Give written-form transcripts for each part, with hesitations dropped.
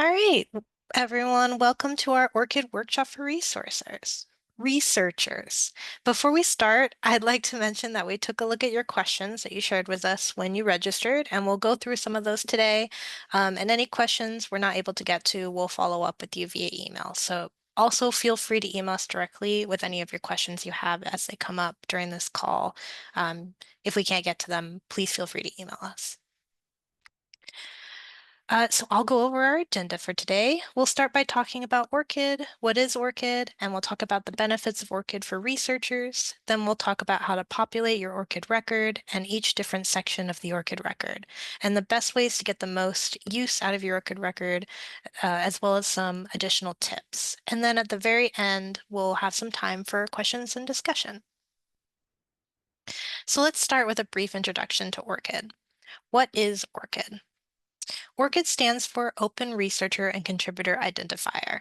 All right, everyone, welcome to our ORCID workshop for researchers. Before we start, I'd like to mention that we took a look at your questions that you shared with us when you registered, and we'll go through some of those today. And any questions we're not able to get to, we'll follow up with you via email. So also feel free to email us directly with any of your questions you have as they come up during this call. If we can't get to them, please feel free to email us. So I'll go over our agenda for today. We'll start by talking about ORCID, what is ORCID, and we'll talk about the benefits of ORCID for researchers. Then we'll talk about how to populate your ORCID record and each different section of the ORCID record, and the best ways to get the most use out of your ORCID record, as well as some additional tips. And then at the very end, we'll have some time for questions and discussion. So let's start with a brief introduction to ORCID. What is ORCID? ORCID stands for Open Researcher and Contributor Identifier.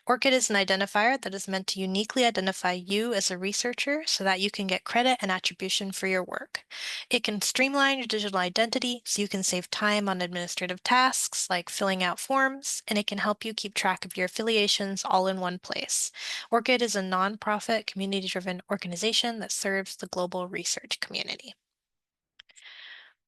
ORCID is an identifier that is meant to uniquely identify you as a researcher so that you can get credit and attribution for your work. It can streamline your digital identity so you can save time on administrative tasks like filling out forms, and it can help you keep track of your affiliations all in one place. ORCID is a nonprofit, community-driven organization that serves the global research community.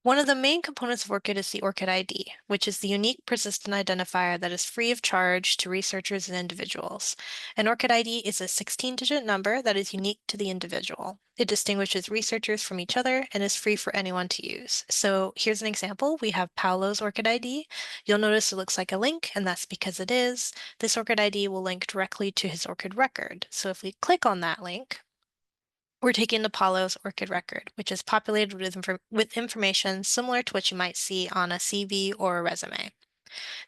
One of the main components of ORCID is the ORCID ID, which is the unique persistent identifier that is free of charge to researchers and individuals. An ORCID ID is a 16-digit number that is unique to the individual. It distinguishes researchers from each other and is free for anyone to use. So here's an example. We have Paolo's ORCID ID. You'll notice it looks like a link, and that's because it is. This ORCID ID will link directly to his ORCID record. So if we click on that link, we're taking to Paulo's ORCID record, which is populated with information similar to what you might see on a CV or a resume.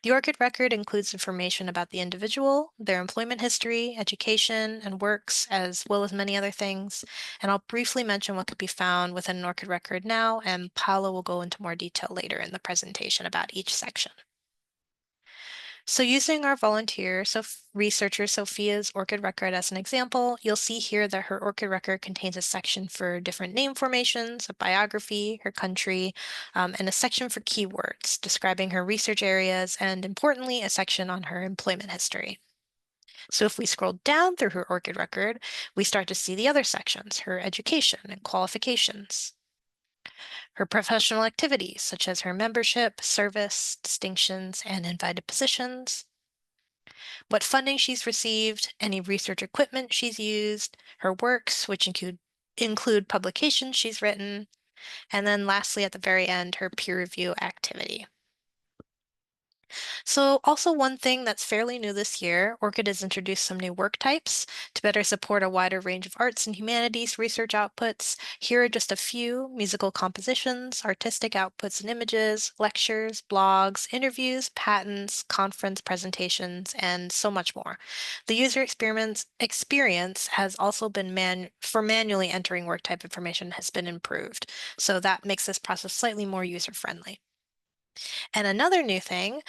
The ORCID record includes information about the individual, their employment history, education, and works, as well as many other things. And I'll briefly mention what could be found within an ORCID record now, and Paulo will go into more detail later in the presentation about each section. So using our volunteer researcher Sophia's ORCID record as an example, you'll see here that her ORCID record contains a section for different name formations, a biography, her country, and a section for keywords describing her research areas, and importantly, a section on her employment history. So if we scroll down through her ORCID record, we start to see the other sections, her education and qualifications, her professional activities, such as her membership, service, distinctions, and invited positions, what funding she's received, any research equipment she's used, her works, which include publications she's written, and then lastly, at the very end, her peer review activity. So also one thing that's fairly new this year, ORCID has introduced some new work types to better support a wider range of arts and humanities research outputs. Here are just a few: musical compositions, artistic outputs and images, lectures, blogs, interviews, patents, conference presentations, and so much more. The user experience has also been manually entering work type information has been improved. So that makes this process slightly more user-friendly. And another new thing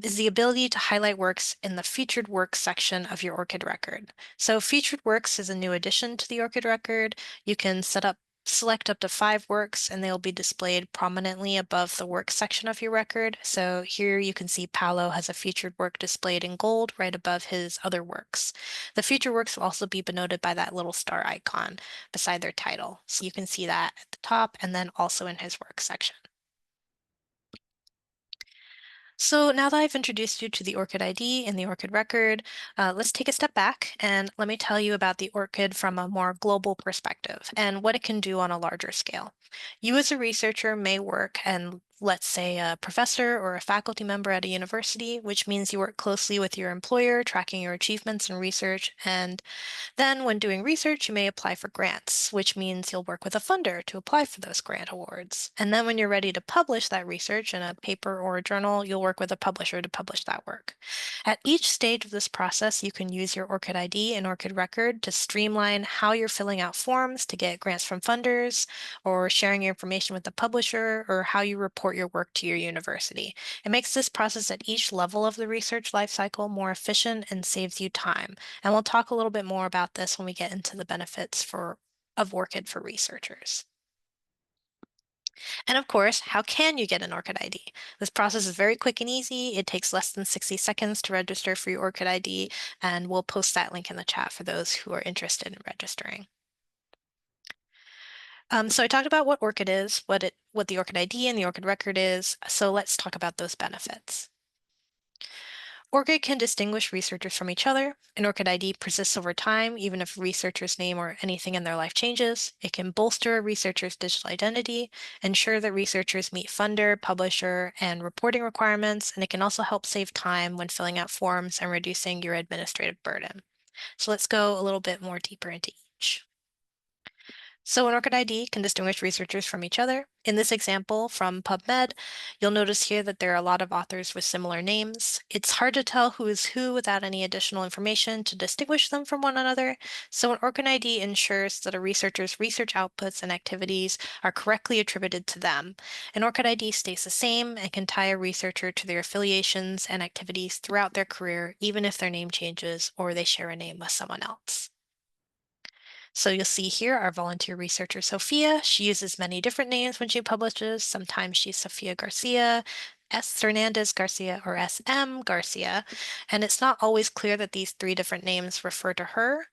is the ability to highlight works in the featured works section of your ORCID record. So featured works is a new addition to the ORCID record. You can select up to 5 works, and they'll be displayed prominently above the works section of your record. So here you can see Paolo has a featured work displayed in gold right above his other works. The featured works will also be denoted by that little star icon beside their title. So you can see that at the top and then also in his works section. So now that I've introduced you to the ORCID ID and the ORCID record, let's take a step back and let me tell you about the ORCID from a more global perspective and what it can do on a larger scale. You as a researcher may work and let's say a professor or a faculty member at a university, which means you work closely with your employer, tracking your achievements in research. And then when doing research, you may apply for grants, which means you'll work with a funder to apply for those grant awards. And then when you're ready to publish that research in a paper or a journal, you'll work with a publisher to publish that work. At each stage of this process, you can use your ORCID ID and ORCID record to streamline how you're filling out forms to get grants from funders, or sharing your information with the publisher, or how you report your work to your university. It makes this process at each level of the research lifecycle more efficient and saves you time. And we'll talk a little bit more about this when we get into the benefits of ORCID for researchers. And of course, how can you get an ORCID ID? This process is very quick and easy. It takes less than 60 seconds to register for your ORCID ID, and we'll post that link in the chat for those who are interested in registering. So I talked about what ORCID is, what the ORCID ID and the ORCID record is. So let's talk about those benefits. ORCID can distinguish researchers from each other. An ORCID ID persists over time, even if a researcher's name or anything in their life changes. It can bolster a researcher's digital identity, ensure that researchers meet funder, publisher, and reporting requirements, and it can also help save time when filling out forms and reducing your administrative burden. So let's go a little bit more deeper into each. So an ORCID ID can distinguish researchers from each other. In this example from PubMed, you'll notice here that there are a lot of authors with similar names. It's hard to tell who is who without any additional information to distinguish them from one another. So an ORCID ID ensures that a researcher's research outputs and activities are correctly attributed to them. An ORCID ID stays the same and can tie a researcher to their affiliations and activities throughout their career, even if their name changes or they share a name with someone else. So you'll see here our volunteer researcher, Sophia. She uses many different names when she publishes. Sometimes she's Sophia Garcia, S. Hernandez Garcia, or S.M. Garcia. And it's not always clear that these three different names refer to her.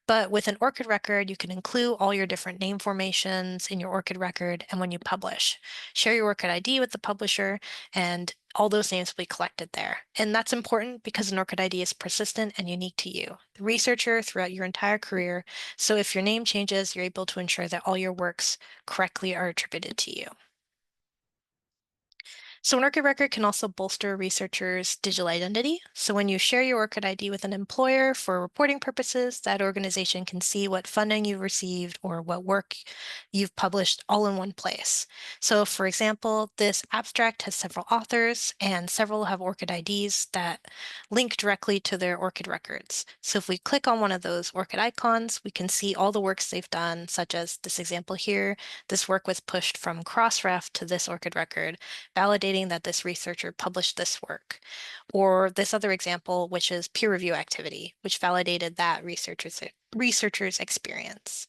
But with an ORCID record, you can include all your different name formations in your ORCID record and when you publish. Share your ORCID ID with the publisher, and all those names will be collected there. And that's important because an ORCID ID is persistent and unique to you, the researcher, throughout your entire career. So if your name changes, you're able to ensure that all your works correctly are attributed to you. So an ORCID record can also bolster a researcher's digital identity. So when you share your ORCID ID with an employer for reporting purposes, that organization can see what funding you've received or what work you've published all in one place. So for example, this abstract has several authors and several have ORCID IDs that link directly to their ORCID records. So if we click on one of those ORCID icons, we can see all the works they've done, such as this example here. This work was pushed from Crossref to this ORCID record, validating that this researcher published this work. Or this other example, which is peer review activity, which validated that researcher's experience.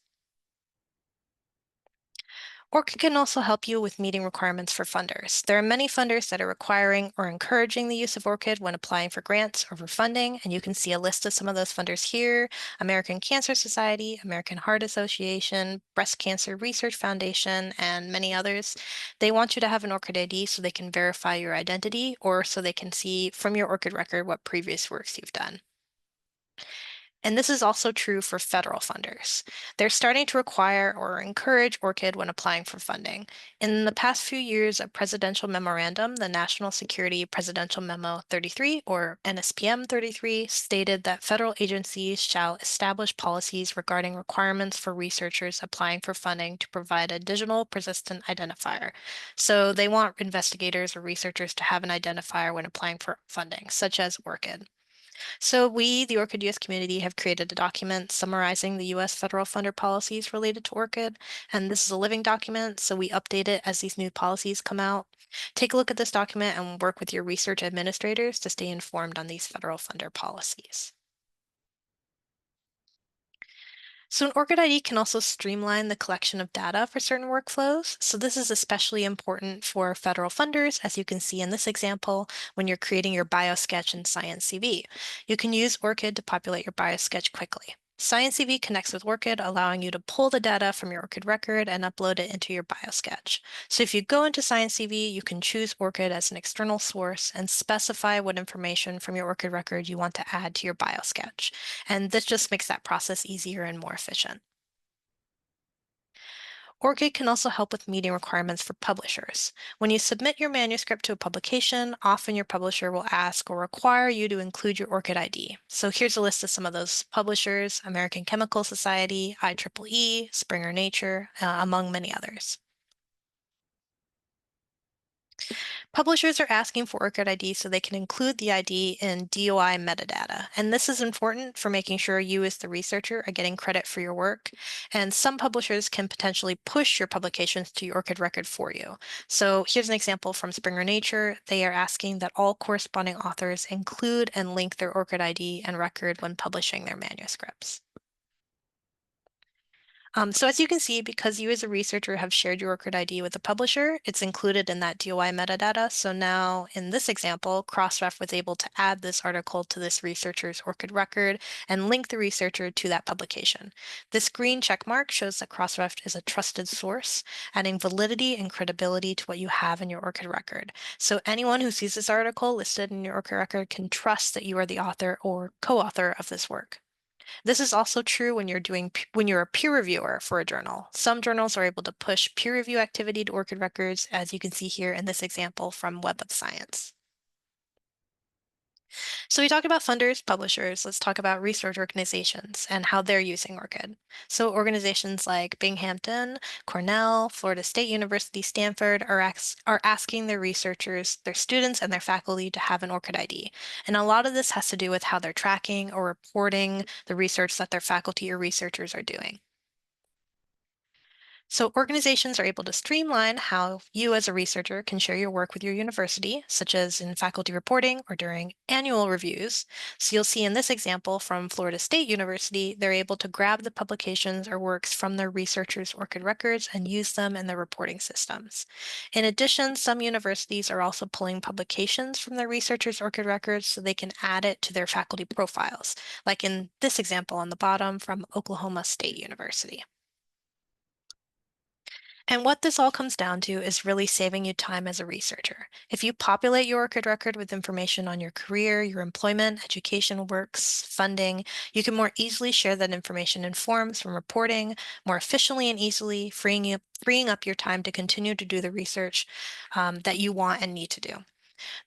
ORCID can also help you with meeting requirements for funders. There are many funders that are requiring or encouraging the use of ORCID when applying for grants or for funding, and you can see a list of some of those funders here: American Cancer Society, American Heart Association, Breast Cancer Research Foundation, and many others. They want you to have an ORCID ID so they can verify your identity or so they can see from your ORCID record what previous works you've done. And this is also true for federal funders. They're starting to require or encourage ORCID when applying for funding. In the past few years, a presidential memorandum, the National Security Presidential Memo 33, or NSPM 33, stated that federal agencies shall establish policies regarding requirements for researchers applying for funding to provide a digital persistent identifier. So they want investigators or researchers to have an identifier when applying for funding, such as ORCID. So we, the ORCID US community, have created a document summarizing the US federal funder policies related to ORCID, and this is a living document, so we update it as these new policies come out. Take a look at this document and work with your research administrators to stay informed on these federal funder policies. So an ORCID ID can also streamline the collection of data for certain workflows. So this is especially important for federal funders, as you can see in this example, when you're creating your biosketch in Science CV. You can use ORCID to populate your biosketch quickly. Science CV connects with ORCID, allowing you to pull the data from your ORCID record and upload it into your biosketch. So if you go into Science CV, you can choose ORCID as an external source and specify what information from your ORCID record you want to add to your biosketch. And this just makes that process easier and more efficient. ORCID can also help with meeting requirements for publishers. When you submit your manuscript to a publication, often your publisher will ask or require you to include your ORCID ID. So here's a list of some of those publishers: American Chemical Society, IEEE, Springer Nature, among many others. Publishers are asking for ORCID ID so they can include the ID in DOI metadata. And this is important for making sure you as the researcher are getting credit for your work. And some publishers can potentially push your publications to your ORCID record for you. So here's an example from Springer Nature. They are asking that all corresponding authors include and link their ORCID ID and record when publishing their manuscripts. So as you can see, because you as a researcher have shared your ORCID ID with the publisher, it's included in that DOI metadata. So now in this example, Crossref was able to add this article to this researcher's ORCID record and link the researcher to that publication. This green check mark shows that Crossref is a trusted source, adding validity and credibility to what you have in your ORCID record. So anyone who sees this article listed in your ORCID record can trust that you are the author or co-author of this work. This is also true when you're a peer reviewer for a journal. Some journals are able to push peer review activity to ORCID records, as you can see here in this example from Web of Science. So we talked about funders, publishers. Let's talk about research organizations and how they're using ORCID. So organizations like Binghamton, Cornell, Florida State University, Stanford are asking their researchers, their students, and their faculty to have an ORCID ID. And a lot of this has to do with how they're tracking or reporting the research that their faculty or researchers are doing. So organizations are able to streamline how you as a researcher can share your work with your university, such as in faculty reporting or during annual reviews. So you'll see in this example from Florida State University, they're able to grab the publications or works from their researchers' ORCID records and use them in their reporting systems. In addition, some universities are also pulling publications from their researchers' ORCID records so they can add it to their faculty profiles, like in this example on the bottom from Oklahoma State University. And what this all comes down to is really saving you time as a researcher. If you populate your ORCID record with information on your career, your employment, educational works, funding, you can more easily share that information in forms from reporting more efficiently and easily, freeing up your time to continue to do the research that you want and need to do.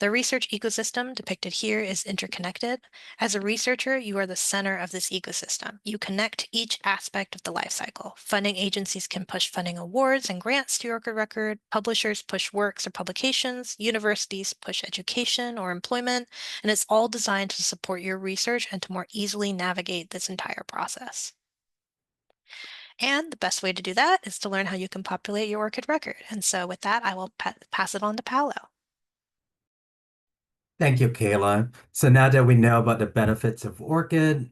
The research ecosystem depicted here is interconnected. As a researcher, you are the center of this ecosystem. You connect each aspect of the life cycle. Funding agencies can push funding awards and grants to your record. Publishers push works or publications. Universities push education or employment. And it's all designed to support your research and to more easily navigate this entire process. And the best way to do that is to learn how you can populate your ORCID record. And so with that, I will pass it on to Paolo. Thank you, Kayla. So now that we know about the benefits of ORCID,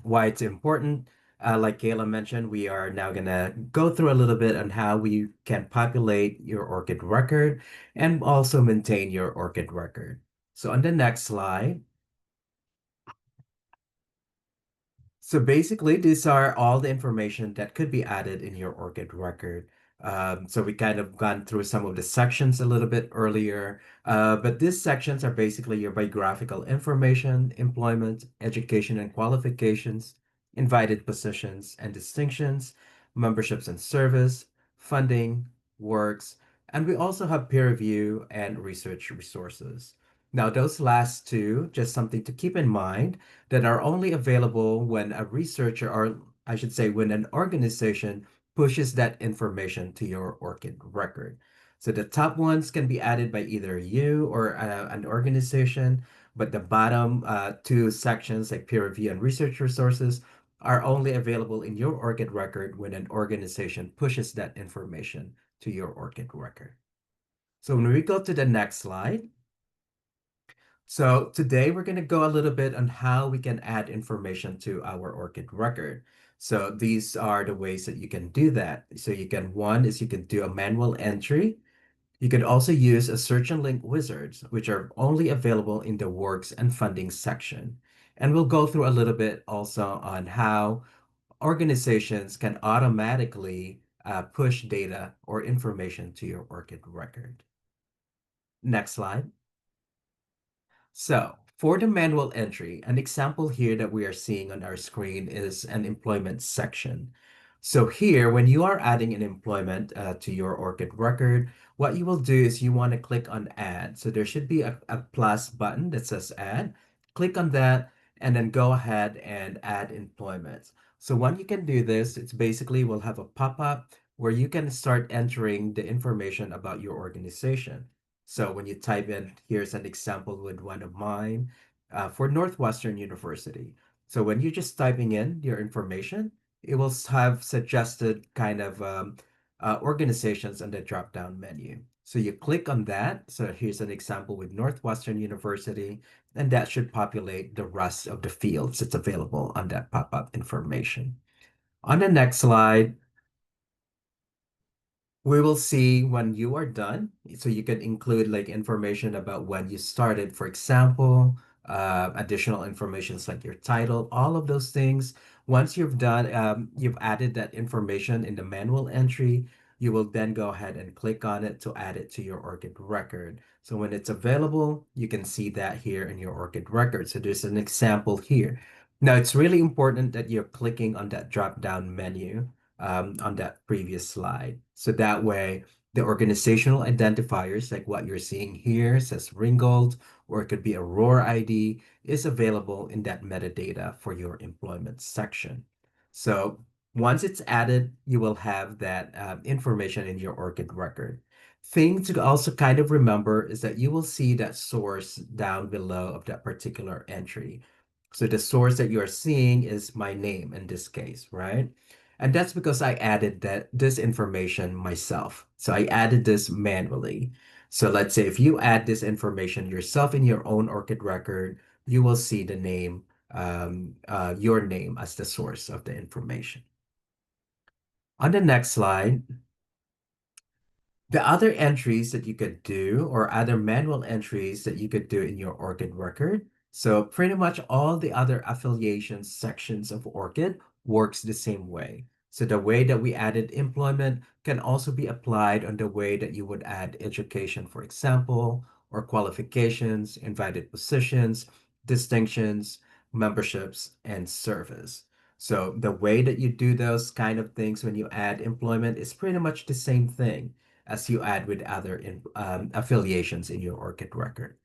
why it's important, like Kayla mentioned, we are now gonna go through a little bit on how we can populate your ORCID record and also maintain your ORCID record. So on the next slide, so basically, these are all the information that could be added in your ORCID record. So we kind of gone through some of the sections a little bit earlier, but these sections are basically your biographical information, employment, education and qualifications, invited positions and distinctions, memberships and service, funding, works, and we also have peer review and research resources. Now, those last two, just something to keep in mind that are only available when a researcher, or I should say, when an organization pushes that information to your ORCID record. So the top ones can be added by either you or an organization, but the bottom two sections, like peer review and research resources, are only available in your ORCID record when an organization pushes that information to your ORCID record. So when we go to the next slide, so today we're going to go a little bit on how we can add information to our ORCID record. So these are the ways that you can do that. So one is you can do a manual entry. You can also use a search and link wizards, which are only available in the works and funding section. And we'll go through a little bit also on how organizations can automatically push data or information to your ORCID record. Next slide. So for the manual entry, an example here that we are seeing on our screen is an employment section. So here, when you are adding an employment to your ORCID record, what you will do is you want to click on add. So there should be a plus button that says add. Click on that and then go ahead and add employment. So when you can do this, it's basically will have a pop-up where you can start entering the information about your organization. So when you type in, here's an example with one of mine for Northwestern University. So when you're just typing in your information, it will have suggested kind of organizations on the drop-down menu. So you click on that. So here's an example with Northwestern University, and that should populate the rest of the fields that's available on that pop-up information. On the next slide, We will see when you are done. So you can include like information about when you started, for example, additional informations like your title, all of those things. Once you've done, you've added that information in the manual entry, you will then go ahead and click on it to add it to your ORCID record. So when it's available, you can see that here in your ORCID record. So there's an example here. Now it's really important that you're clicking on that drop-down menu on that previous slide. So that way, the organizational identifiers, like what you're seeing here, says Ringgold, or it could be Aurora ID, is available in that metadata for your employment section. So once it's added, you will have that information in your ORCID record. Thing to also kind of remember is that you will see that source down below of that particular entry. So the source that you're seeing is my name in this case, right? And that's because I added this information myself. So I added this manually. So let's say if you add this information yourself in your own ORCID record, you will see the name, your name as the source of the information. On the next slide, the other entries that you could do, or other manual entries that you could do in your ORCID record. So pretty much all the other affiliation sections of ORCID works the same way. So the way that we added employment can also be applied on the way that you would add education, for example, or qualifications, invited positions, distinctions, memberships, and service. So the way that you do those kind of things when you add employment is pretty much the same thing as you add with other affiliations in your ORCID record.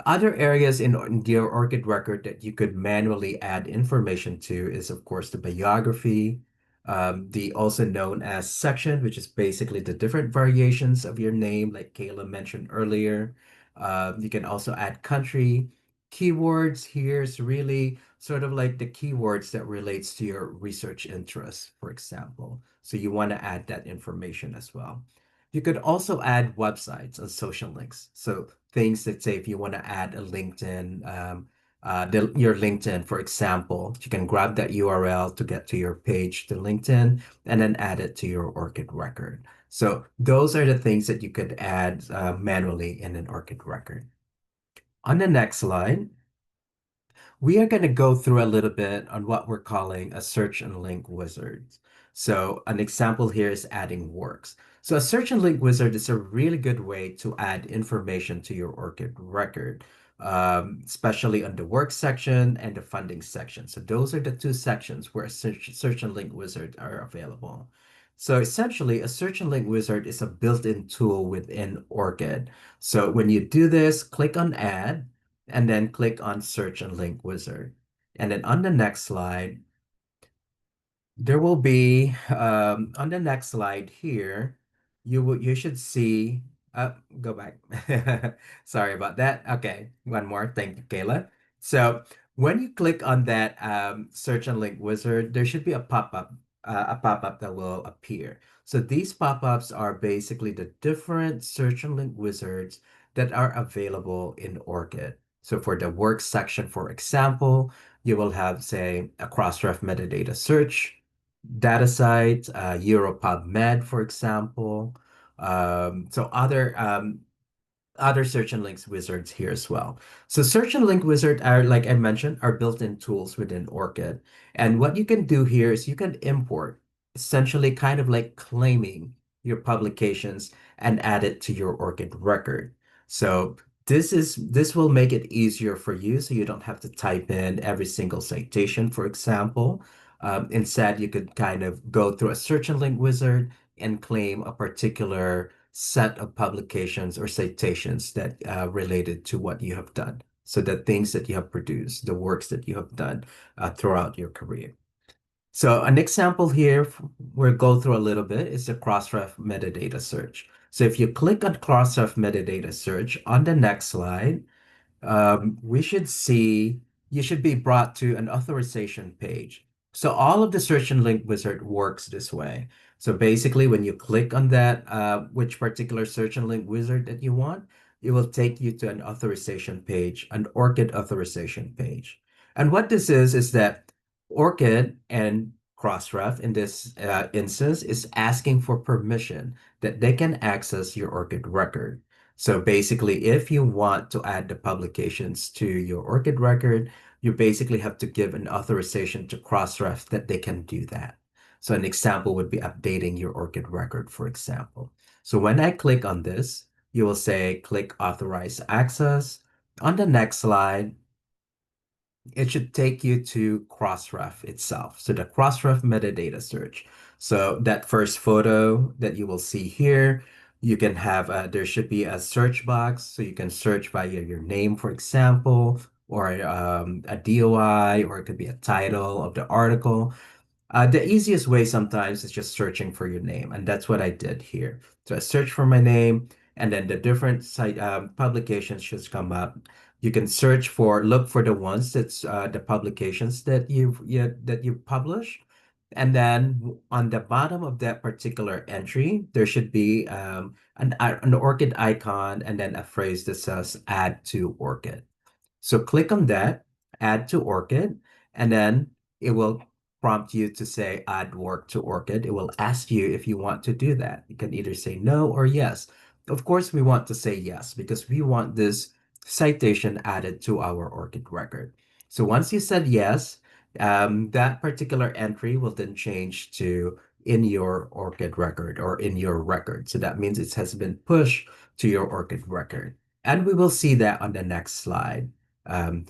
Other areas in your ORCID record that you could manually add information to is, of course, the biography, the also known as section, which is basically the different variations of your name, like Kayla mentioned earlier. You can also add country. Keywords here is really sort of like the keywords that relates to your research interests, for example. So you want to add that information as well. You could also add websites and social links. So things that say if you want to add a LinkedIn, your LinkedIn, for example, you can grab that URL to get to your page to LinkedIn and then add it to your ORCID record. So those are the things that you could add manually in an ORCID record. On the next slide, we are going to go through a little bit on what we're calling a search and link wizard. So an example here is adding works. So a search and link wizard is a really good way to add information to your ORCID record, especially on the work section and the funding section. So those are the two sections where a search and link wizard are available. So essentially, a search and link wizard is a built-in tool within ORCID. So when you do this, click on add, and then click on Search and Link Wizard. And then on the next slide, there will be on the next slide here, you should see go back. Sorry about that. Okay, one more. Thank you, Kayla. So when you click on that search and link wizard, there should be a pop-up that will appear. So these pop-ups are basically the different search and link wizards that are available in ORCID. So for the work section, for example, you will have, say, a Crossref metadata search, DataSite, EuroPubMed, for example. So other search and links wizards here as well. So search and link wizard are, like I mentioned, are built-in tools within ORCID. And what you can do here is you can import, essentially kind of like claiming your publications and add it to your ORCID record. So this will make it easier for you so you don't have to type in every single citation, for example. Instead, you could kind of go through a search and link wizard and claim a particular set of publications or citations that related to what you have done. So the things that you have produced, the works that you have done throughout your career. So an example here, we'll go through a little bit, is the Crossref metadata search. So if you click on Crossref metadata search on the next slide, we should see you should be brought to an authorization page. So all of the search and link wizard works this way. So basically, when you click on that, which particular search and link wizard that you want, it will take you to an authorization page, an ORCID authorization page. And what this is that ORCID and Crossref in this instance is asking for permission that they can access your ORCID record. So basically, if you want to add the publications to your ORCID record, you basically have to give an authorization to Crossref that they can do that. So an example would be updating your ORCID record, for example. So when I click on this, you will say click authorize access. On the next slide, it should take you to Crossref itself. So the Crossref metadata search. So that first photo that you will see here, you can have there should be a search box. So you can search by your name, for example, or a DOI, or it could be a title of the article. The easiest way sometimes is just searching for your name, and that's what I did here. So I search for my name, and then the different site publications should come up. You can search for, look for the ones that's the publications that you've published, and then on the bottom of that particular entry, there should be an ORCID icon, and then a phrase that says "Add to ORCID." So click on that, add to ORCID, and then it will prompt you to say add work to ORCID. It will ask you if you want to do that. You can either say no or yes. Of course, we want to say yes because we want this citation added to our ORCID record. So once you said yes, that particular entry will then change to in your ORCID record or in your record. So that means it has been pushed to your ORCID record. And we will see that on the next slide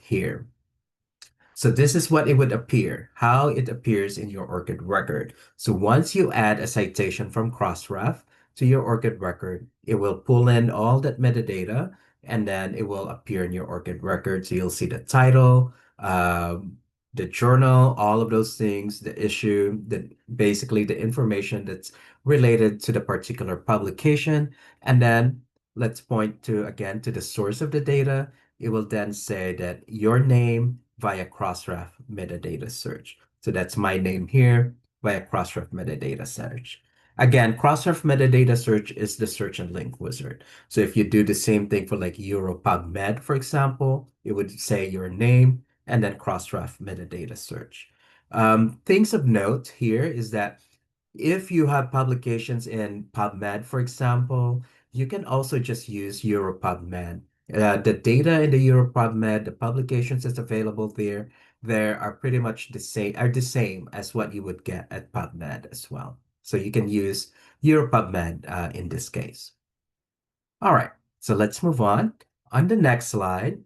here. So this is what it would appear, how it appears in your ORCID record. So once you add a citation from Crossref to your ORCID record, it will pull in all that metadata and then it will appear in your ORCID record. So you'll see the title, the journal, all of those things, the issue, basically the information that's related to the particular publication. And then let's point to again to the source of the data. It will then say that your name via Crossref metadata search. So that's my name here via Crossref metadata search. Again, Crossref metadata search is the search and link wizard. So if you do the same thing for like EuroPubMed, for example, it would say your name and then Crossref metadata search. Things of note here is that if you have publications in PubMed, for example, you can also just use EuroPubMed. The data in the EuroPubMed, the publications that's available there are pretty much the same as what you would get at PubMed as well. So you can use EuroPubMed in this case. All right, so let's move on. On the next slide,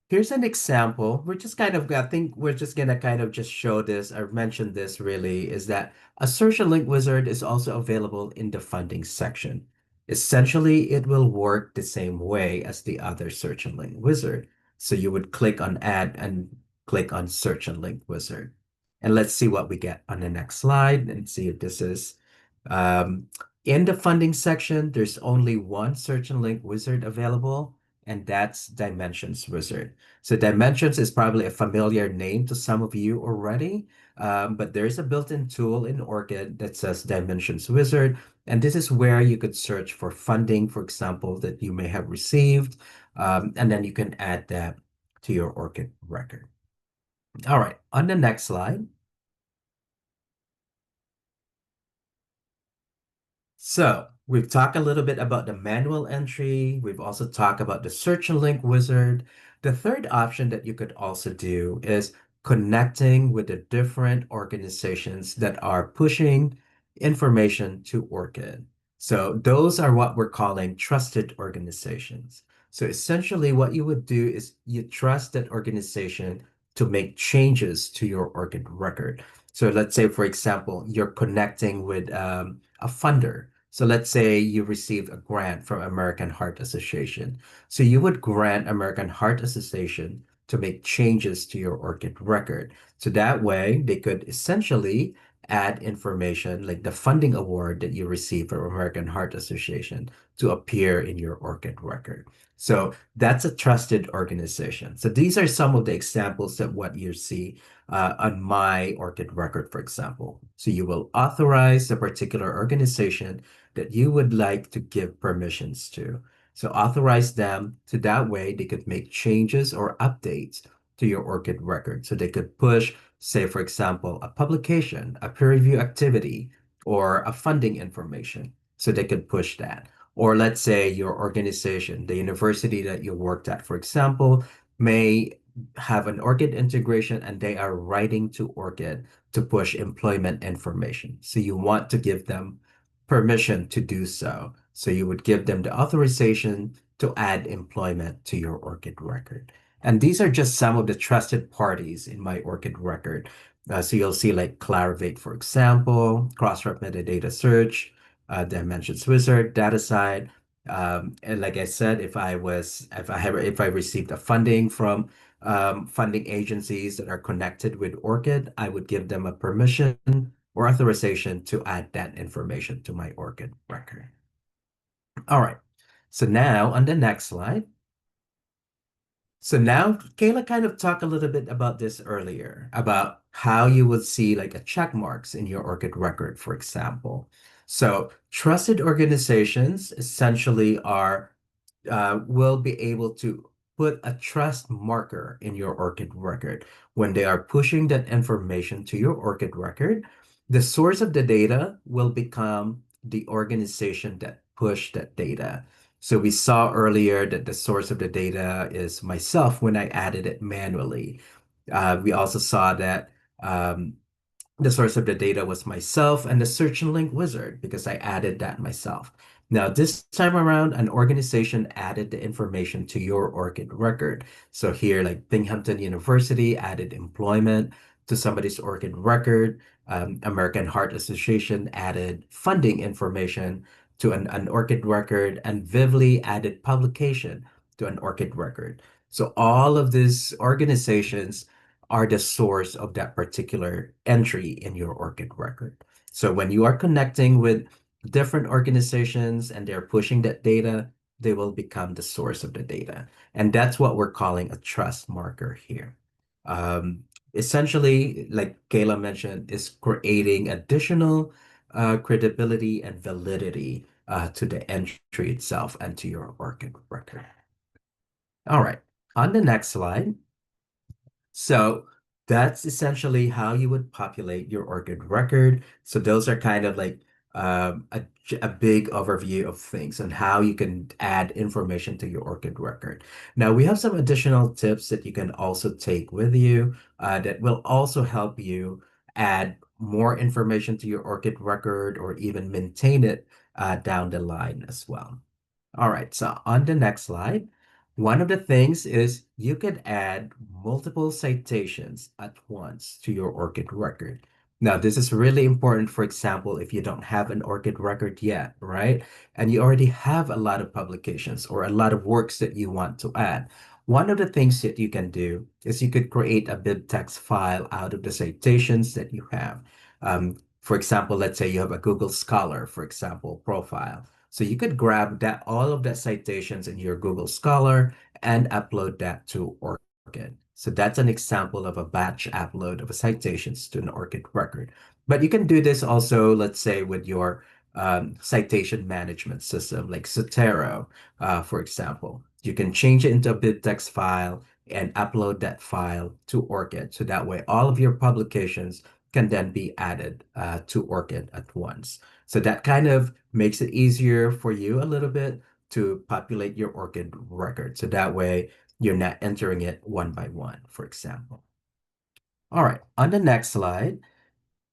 here's an example. I think we're just gonna kind of just show this or mention this really is that a search and link wizard is also available in the funding section. Essentially, it will work the same way as the other search and link wizard. So you would click on add and click on search and link wizard. And let's see what we get on the next slide and see if this is um, in the funding section, there's only one search and link wizard available, and that's Dimensions Wizard. So Dimensions is probably a familiar name to some of you already, but there's a built-in tool in ORCID that says Dimensions Wizard, and this is where you could search for funding, for example, that you may have received, and then you can add that to your ORCID record. All right, on the next slide. So we've talked a little bit about the manual entry. We've also talked about the search and link wizard. The third option that you could also do is connecting with the different organizations that are pushing information to ORCID. So those are what we're calling trusted organizations. So essentially what you would do is you trust that organization to make changes to your ORCID record. So let's say, for example, you're connecting with a funder. So let's say you received a grant from American Heart Association. So you would grant American Heart Association to make changes to your ORCID record. So that way they could essentially add information like the funding award that you received from American Heart Association to appear in your ORCID record. So that's a trusted organization. So these are some of the examples of what you see on my ORCID record, for example. So you will authorize a particular organization that you would like to give permissions to. So authorize them so that way they could make changes or updates to your ORCID record. So they could push, say, for example, a publication, a peer review activity, or a funding information. So they could push that. Or let's say your organization, the university that you worked at, for example, may have an ORCID integration and they are writing to ORCID to push employment information. So you want to give them permission to do so. So you would give them the authorization to add employment to your ORCID record. And these are just some of the trusted parties in my ORCID record. So you'll see like Clarivate, for example, Crossref Metadata Search, Dimensions Wizard, DataSide. And like I said, if I received a funding from funding agencies that are connected with ORCID, I would give them a permission or authorization to add that information to my ORCID record. All right. So now on the next slide. So now Kayla kind of talked a little bit about this earlier, about how you would see like a check marks in your ORCID record, for example. So trusted organizations essentially are will be able to put a trust marker in your ORCID record. When they are pushing that information to your ORCID record, the source of the data will become the organization that pushed that data. So we saw earlier that the source of the data is myself when I added it manually. We also saw that um, the source of the data was myself and the search and link wizard because I added that myself. Now, this time around, an organization added the information to your ORCID record. So here, like Binghamton University added employment to somebody's ORCID record. American Heart Association added funding information to an ORCID record, and Vivly added publication to an ORCID record. So all of these organizations are the source of that particular entry in your ORCID record. So when you are connecting with different organizations and they're pushing that data, they will become the source of the data. And that's what we're calling a trust marker here. Um, Essentially, like Kayla mentioned, is creating additional credibility and validity to the entry itself and to your ORCID record. All right, on the next slide. So that's essentially how you would populate your ORCID record. So those are kind of like a big overview of things and how you can add information to your ORCID record. Now we have some additional tips that you can also take with you that will also help you add more information to your ORCID record or even maintain it down the line as well. All right, so on the next slide, one of the things is you could add multiple citations at once to your ORCID record. Now, this is really important, for example, if you don't have an ORCID record yet, right? And you already have a lot of publications or a lot of works that you want to add. One of the things that you can do is you could create a bibtex file out of the citations that you have. For example, let's say you have a Google Scholar, for example, profile. So you could grab that all of that citations in your Google Scholar and upload that to ORCID. So that's an example of a batch upload of citations to an ORCID record. But you can do this also, let's say, with your citation management system like Zotero, for example. You can change it into a bibtex file and upload that file to ORCID. So that way all of your publications can then be added to ORCID at once. So that kind of makes it easier for you a little bit to populate your ORCID record. So that way you're not entering it one by one, for example. All right, on the next slide,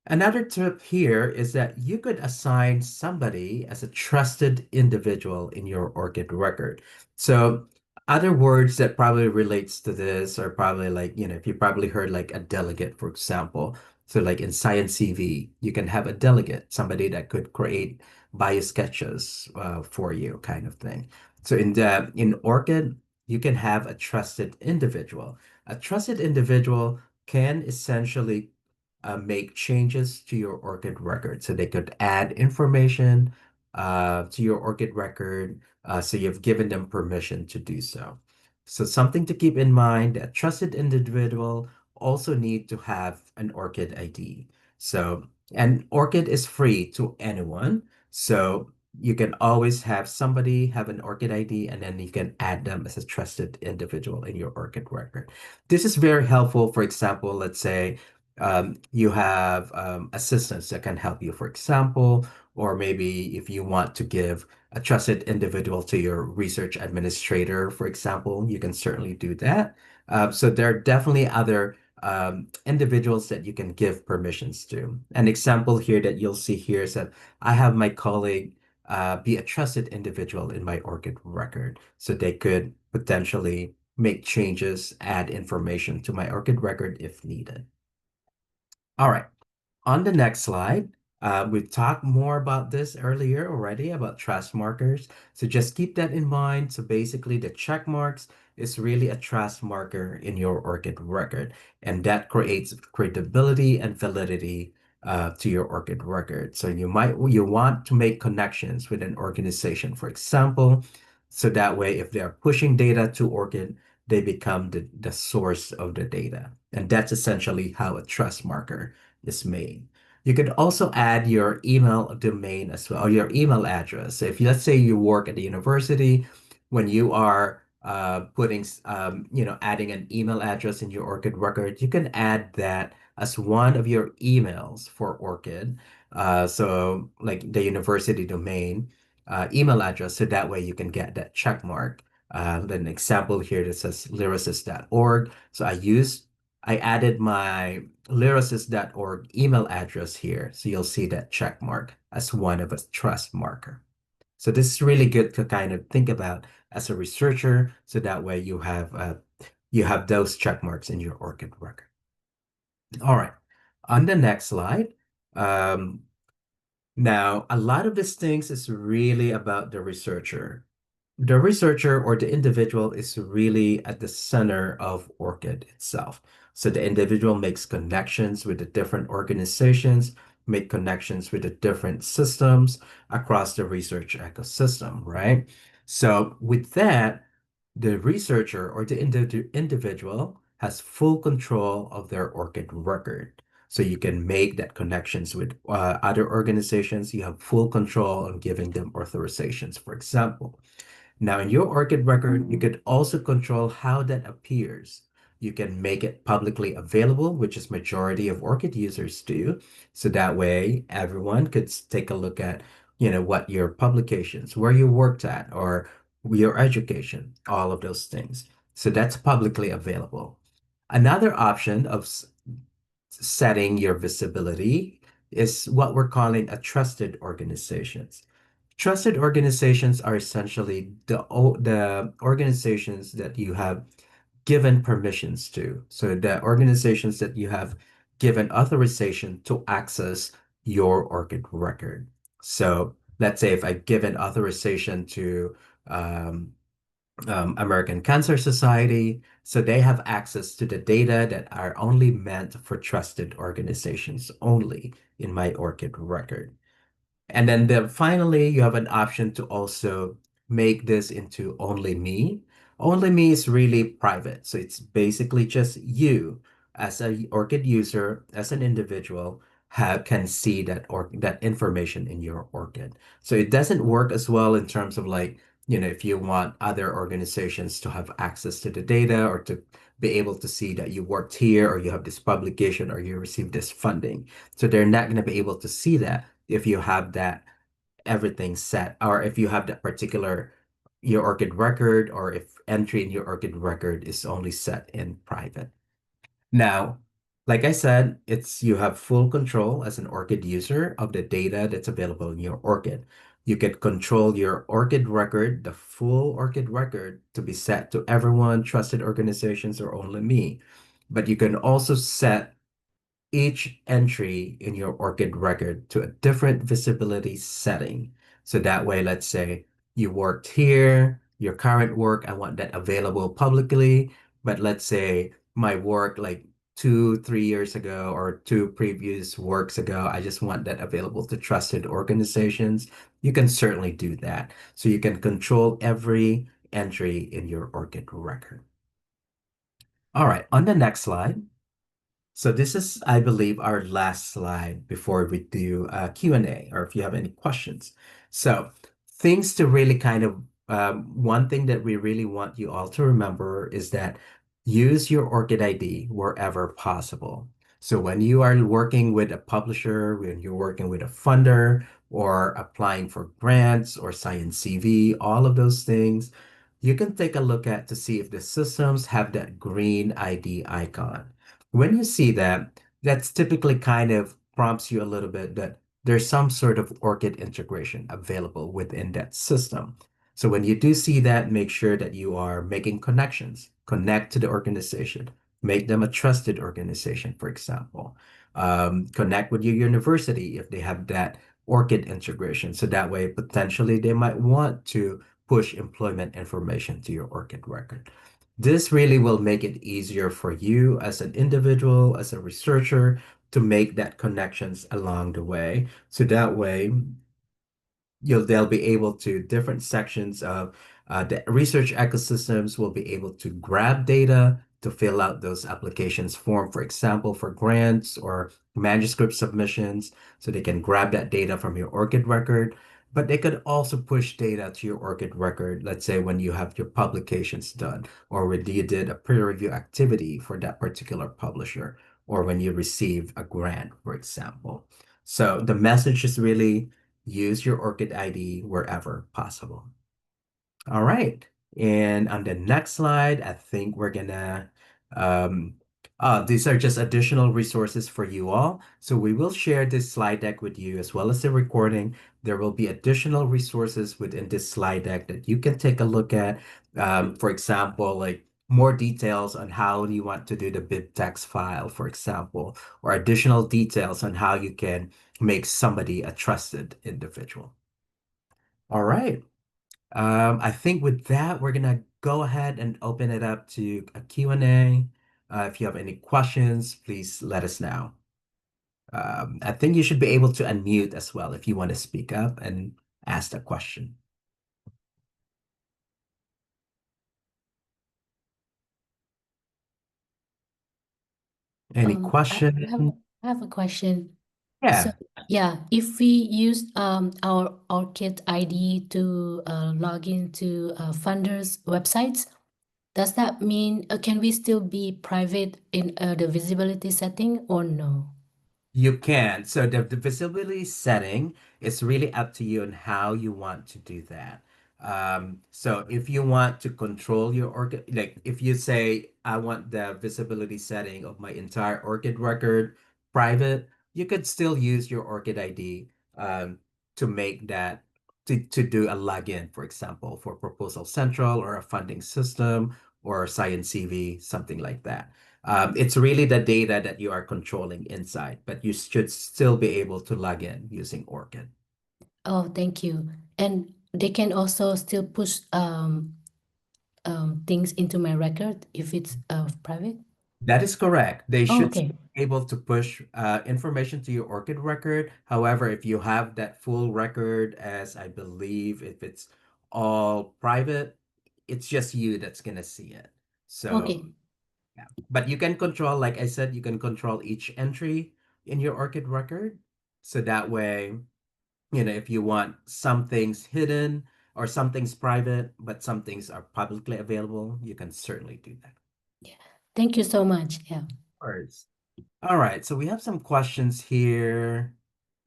another tip here is that you could assign somebody as a trusted individual in your ORCID record. So other words that probably relates to this are probably like, if you probably heard like a delegate, for example. So like in Science CV, you can have a delegate, somebody that could create bio sketches for you kind of thing. So in ORCID, you can have a trusted individual. A trusted individual can essentially make changes to your ORCID record. So they could add information to your ORCID record. So you've given them permission to do so. So something to keep in mind that trusted individual also need to have an ORCID ID. So, and ORCID is free to anyone. So you can always have somebody have an ORCID ID, and then you can add them as a trusted individual in your ORCID record. This is very helpful. For example, let's say you have assistants that can help you, for example, or maybe if you want to give a trusted individual to your research administrator, for example, you can certainly do that. So there are definitely other individuals that you can give permissions to. An example here that you'll see here is that I have my colleague be a trusted individual in my ORCID record. So they could potentially make changes, add information to my ORCID record if needed. All right. On the next slide, we talked more about this earlier already about trust markers. So just keep that in mind. So basically, the check marks is really a trust marker in your ORCID record, and that creates credibility and validity to your ORCID record. So you want to make connections with an organization, for example, so that way if they are pushing data to ORCID, they become the source of the data. And that's essentially how a trust marker is made. You could also add your email domain as well, or your email address. So if let's say you work at the university, when you are putting, adding an email address in your ORCID record, you can add that as one of your emails for ORCID. So like the university domain email address, so that way you can get that check mark. An example here that says lyricist.org. So I added my lyricist.org email address here. So you'll see that check mark as one of a trust marker. So this is really good to kind of think about as a researcher. So that way you have those check marks in your ORCID record. All right. On the next slide, um, now a lot of these things is really about the researcher. The researcher or the individual is really at the center of ORCID itself. So the individual makes connections with the different organizations, make connections with the different systems across the research ecosystem, right? So with that, the researcher or the individual has full control of their ORCID record. So you can make that connections with other organizations. You have full control on giving them authorizations, for example. Now, in your ORCID record, you could also control how that appears. You can make it publicly available, which is majority of ORCID users do. So that way, everyone could take a look at, what your publications, where you worked at, or your education, all of those things. So that's publicly available. Another option of setting your visibility is what we're calling a trusted organizations. Trusted organizations are essentially the organizations that you have given permissions to. So the organizations that you have given authorization to access your ORCID record. So let's say if I give an authorization to um, American Cancer Society, so they have access to the data that are only meant for trusted organizations only in my ORCID record. And then finally, you have an option to also make this into only me. Only me is really private. So it's basically just you as a ORCID user, as an individual, can see that or that information in your ORCID. So it doesn't work as well in terms of like, if you want other organizations to have access to the data or to be able to see that you worked here or you have this publication or you received this funding. So they're not going to be able to see that if you have that everything set, or if you have that particular your ORCID record, or if entry in your ORCID record is only set in private. Now, like I said, it's you have full control as an ORCID user of the data that's available in your ORCID. You can control your ORCID record, the full ORCID record, to be set to everyone, trusted organizations, or only me. But you can also set each entry in your ORCID record to a different visibility setting. So that way, let's say you worked here, your current work, I want that available publicly. But let's say my work like 2, 3 years ago or two previous works ago, I just want that available to trusted organizations. You can certainly do that. So you can control every entry in your ORCID record. All right, on the next slide. So this is, I believe, our last slide before we do Q&A, or if you have any questions. So things to really kind of, one thing that we really want you all to remember is that use your ORCID ID wherever possible. So when you are working with a publisher, when you're working with a funder, or applying for grants or science CV, all of those things, you can take a look at to see if the systems have that green ID icon. When you see that, that's typically kind of prompts you a little bit that there's some sort of ORCID integration available within that system. So when you do see that, make sure that you are making connections, connect to the organization, make them a trusted organization, for example. Connect with your university if they have that ORCID integration. So that way, potentially, they might want to push employment information to your ORCID record. This really will make it easier for you as an individual, as a researcher, to make that connections along the way. So that way, they'll be able to different sections of the research ecosystems will be able to grab data to fill out those applications form, for example, for grants or manuscript submissions. So they can grab that data from your ORCID record, but they could also push data to your ORCID record, let's say when you have your publications done, or when you did a peer review activity for that particular publisher, or when you receive a grant, for example. So the message is really use your ORCID ID wherever possible. All right. And on the next slide, I think we're gonna, um, these are just additional resources for you all. So we will share this slide deck with you as well as the recording. There will be additional resources within this slide deck that you can take a look at. For example, like more details on how you want to do the BibTeX file, for example, or additional details on how you can make somebody a trusted individual. All right. I think with that, we're gonna go ahead and open it up to a Q&A. If you have any questions, please let us know. I think you should be able to unmute as well if you want to speak up and ask a question. Any I have question? I have a question. So Yeah, yeah, if we use our ORCID ID to log into funders' websites, does that mean can we still be private in the visibility setting or no? you can. So the visibility setting is really up to you on how you want to do that. So if you want to control your ORCID, like if you say, I want the visibility setting of my entire ORCID record private, you could still use your ORCID ID to make that, to do a login, for example, for Proposal Central or a funding system or Science CV, something like that. It's really the data that you are controlling inside, but you should still be able to log in using ORCID. Oh, thank you. And they can also still push things into my record if it's private. That is correct. They Oh, should okay. still be able to push information to your ORCID record. However, if you have that full record, as I believe, if it's all private, it's just you that's gonna see it. So, Okay. yeah. But you can control, like I said, you can control each entry in your ORCID record. So that way, if you want some things hidden or some things private, but some things are publicly available, you can certainly do that. Yeah. Thank you so much. Yeah. Of course. All right, so we have some questions here.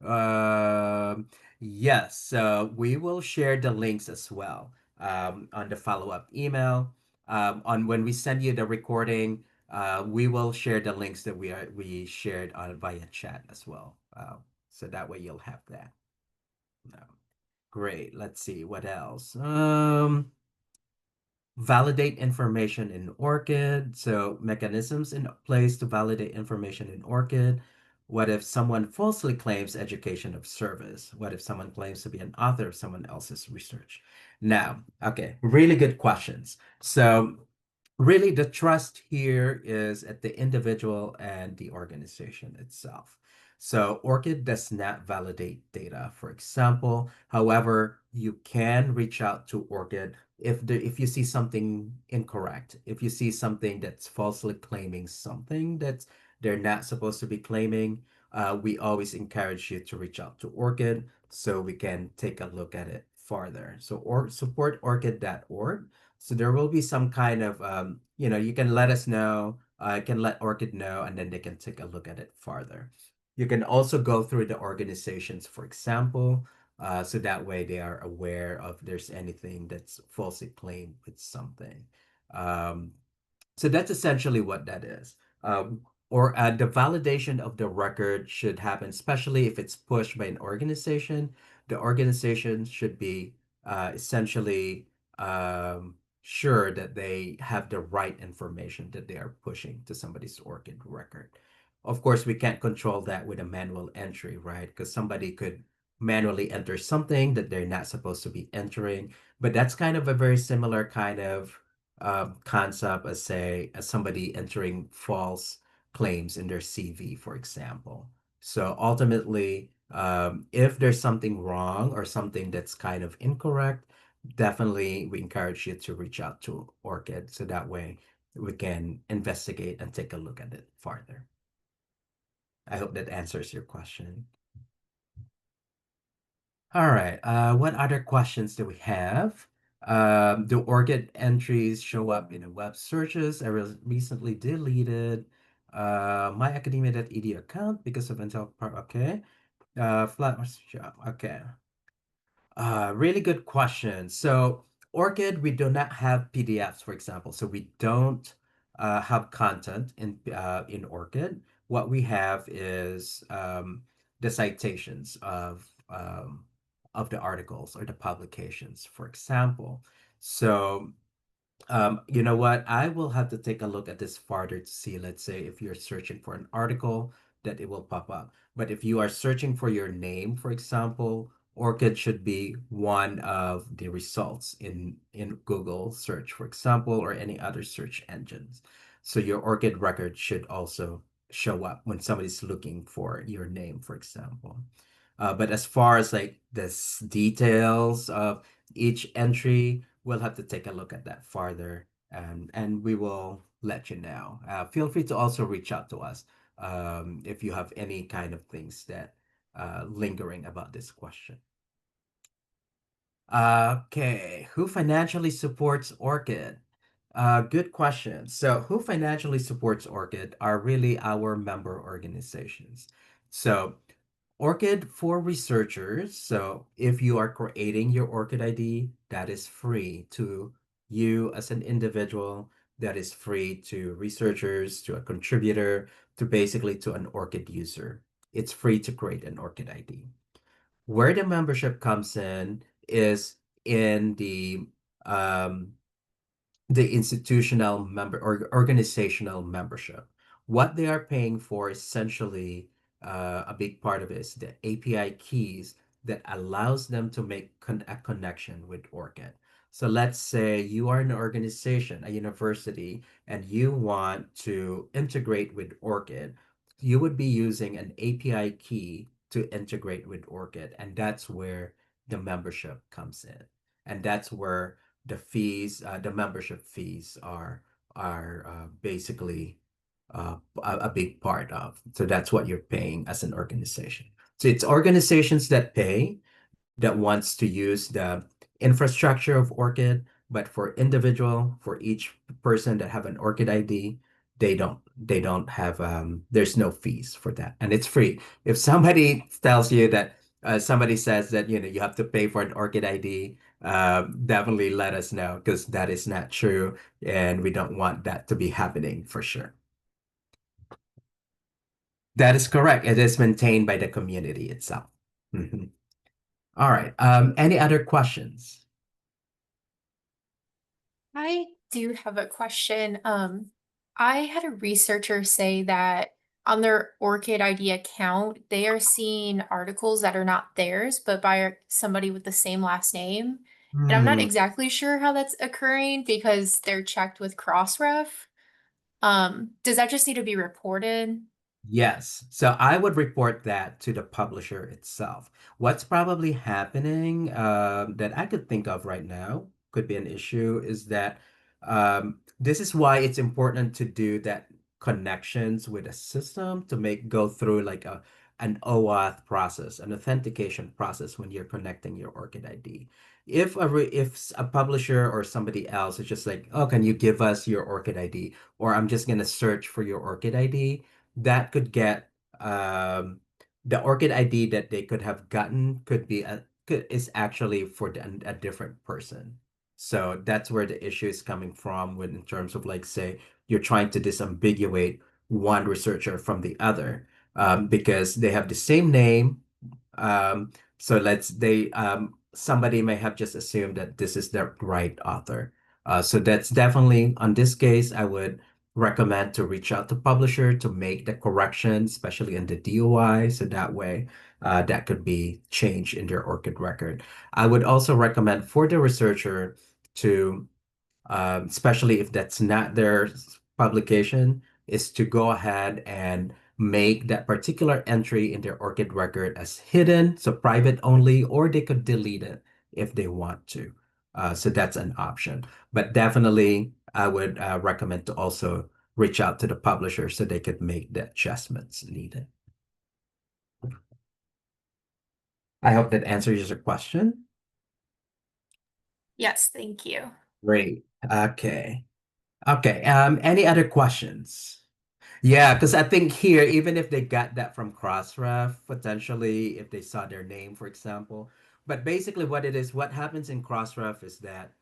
Um, yes, so we will share the links as well on the follow-up email. On when we send you the recording, we will share the links that we shared on via chat as well. So that way you'll have that. Great. Let's see what else. Validate information in ORCID. So mechanisms in place to validate information in ORCID. What if someone falsely claims education of service? What if someone claims to be an author of someone else's research? Now, okay, really good questions. So really the trust here is at the individual and the organization itself. So ORCID does not validate data, for example. However, you can reach out to ORCID if you see something incorrect, if you see something that's falsely claiming something that's they're not supposed to be claiming, we always encourage you to reach out to ORCID so we can take a look at it farther. So or support orchid.org. So there will be some kind of you can let us know, can let ORCID know, and then they can take a look at it farther. You can also go through the organizations, for example, so that way they are aware of there's anything that's falsely claimed with something. Um, so that's essentially what that is. Or the validation of the record should happen, especially if it's pushed by an organization. The organization should be essentially sure that they have the right information that they are pushing to somebody's ORCID record. Of course, we can't control that with a manual entry, right? Because somebody could manually enter something that they're not supposed to be entering. But that's kind of a very similar kind of concept as say as somebody entering false claims in their CV, for example. So ultimately, if there's something wrong or something that's kind of incorrect, definitely we encourage you to reach out to ORCID so that way we can investigate and take a look at it farther. I hope that answers your question. All right. What other questions do we have? Do ORCID entries show up in the web searches? I recently deleted myacademia.edu account because of Intel. Okay. Flat. Okay. Really good question. So ORCID, we do not have PDFs, for example. So we don't have content in ORCID. What we have is the citations of the articles or the publications, for example. So you know what? I will have to take a look at this farther to see, let's say, if you're searching for an article, that it will pop up. But if you are searching for your name, for example, ORCID should be one of the results in Google search, for example, or any other search engines. So your ORCID record should also show up when somebody's looking for your name, for example. But as far as like the details of each entry, we'll have to take a look at that farther, and we will let you know. Feel free to also reach out to us if you have any kind of things that lingering about this question. Okay, who financially supports ORCID? Good question. So, who financially supports ORCID are really our member organizations. So, ORCID for researchers. So if you are creating your ORCID ID, that is free to you as an individual. That is free to researchers, to a contributor, to basically to an ORCID user. It's free to create an ORCID ID. Where the membership comes in is in um, the institutional member or organizational membership. What they are paying for essentially, a big part of it is the API keys that allows them to make a connection with ORCID. So let's say you are an organization, a university, and you want to integrate with ORCID. You would be using an API key to integrate with ORCID, and that's where the membership comes in. And that's where the membership fees are basically a big part of. So that's what you're paying as an organization. So it's organizations that pay that wants to use the infrastructure of ORCID, but for individual, for each person that have an ORCID ID, they don't have there's no fees for that, and it's free. If somebody tells you that somebody says that you have to pay for an ORCID ID, definitely let us know because that is not true, and we don't want that to be happening for sure. That is correct. It is maintained by the community itself. Mhm. All right. Any other questions? I do have a question. I had a researcher say that on their ORCID ID account, they are seeing articles that are not theirs, but by somebody with the same last name. And I'm not Hmm. exactly sure how that's occurring because they're checked with Crossref. Does that just need to be reported? Yes. So I would report that to the publisher itself. What's probably happening that I could think of right now could be an issue is that this is why it's important to do that connections with a system to make go through like an OAuth process, an authentication process when you're connecting your ORCID ID. If a publisher or somebody else is just like, oh, can you give us your ORCID ID? Or I'm just gonna search for your ORCID ID, that could get the ORCID ID that they could have gotten is actually for a different person. So that's where the issue is coming from when in terms of like say you're trying to disambiguate one researcher from the other because they have the same name. So somebody may have just assumed that this is the right author. So that's definitely on this case, I would recommend to reach out to publisher to make the correction, especially in the DOI, so that way that could be changed in their ORCID record. I would also recommend for the researcher to especially if that's not their publication, is to go ahead and make that particular entry in their ORCID record as hidden, so private only, or they could delete it if they want to. So that's an option. But definitely, I would recommend to also reach out to the publisher so they could make the adjustments needed. I hope that answers your question. Yes, thank you. Great. Okay. Okay. Any other questions? Yeah, because I think here, even if they got that from Crossref, potentially if they saw their name, for example. But basically what it is, what happens in Crossref is that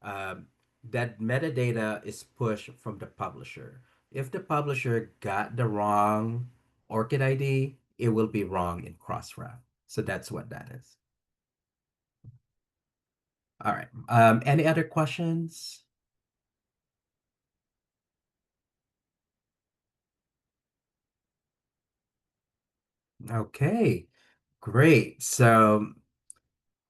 um, that metadata is pushed from the publisher. If the publisher got the wrong ORCID ID, it will be wrong in Crossref. So that's what that is. All right. Any other questions? Okay, great. So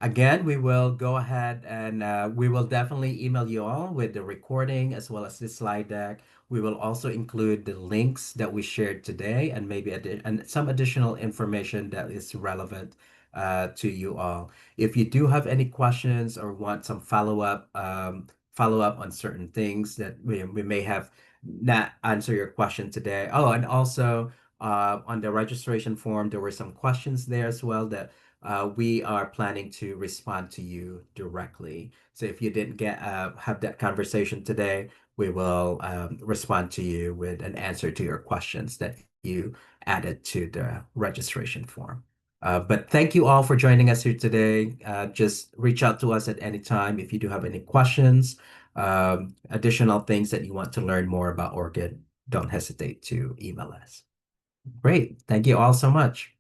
again, we will go ahead and we will definitely email you all with the recording as well as the slide deck. We will also include the links that we shared today and maybe and some additional information that is relevant to you all. If you do have any questions or want some follow up on certain things that we may have not answer your question today. Oh, and also on the registration form, there were some questions there as well that we are planning to respond to you directly. So if you didn't get have that conversation today, we will respond to you with an answer to your questions that you added to the registration form. But thank you all for joining us here today. Just reach out to us at any time if you do have any questions, additional things that you want to learn more about ORCID. Don't hesitate to email us. Great. Thank you all so much.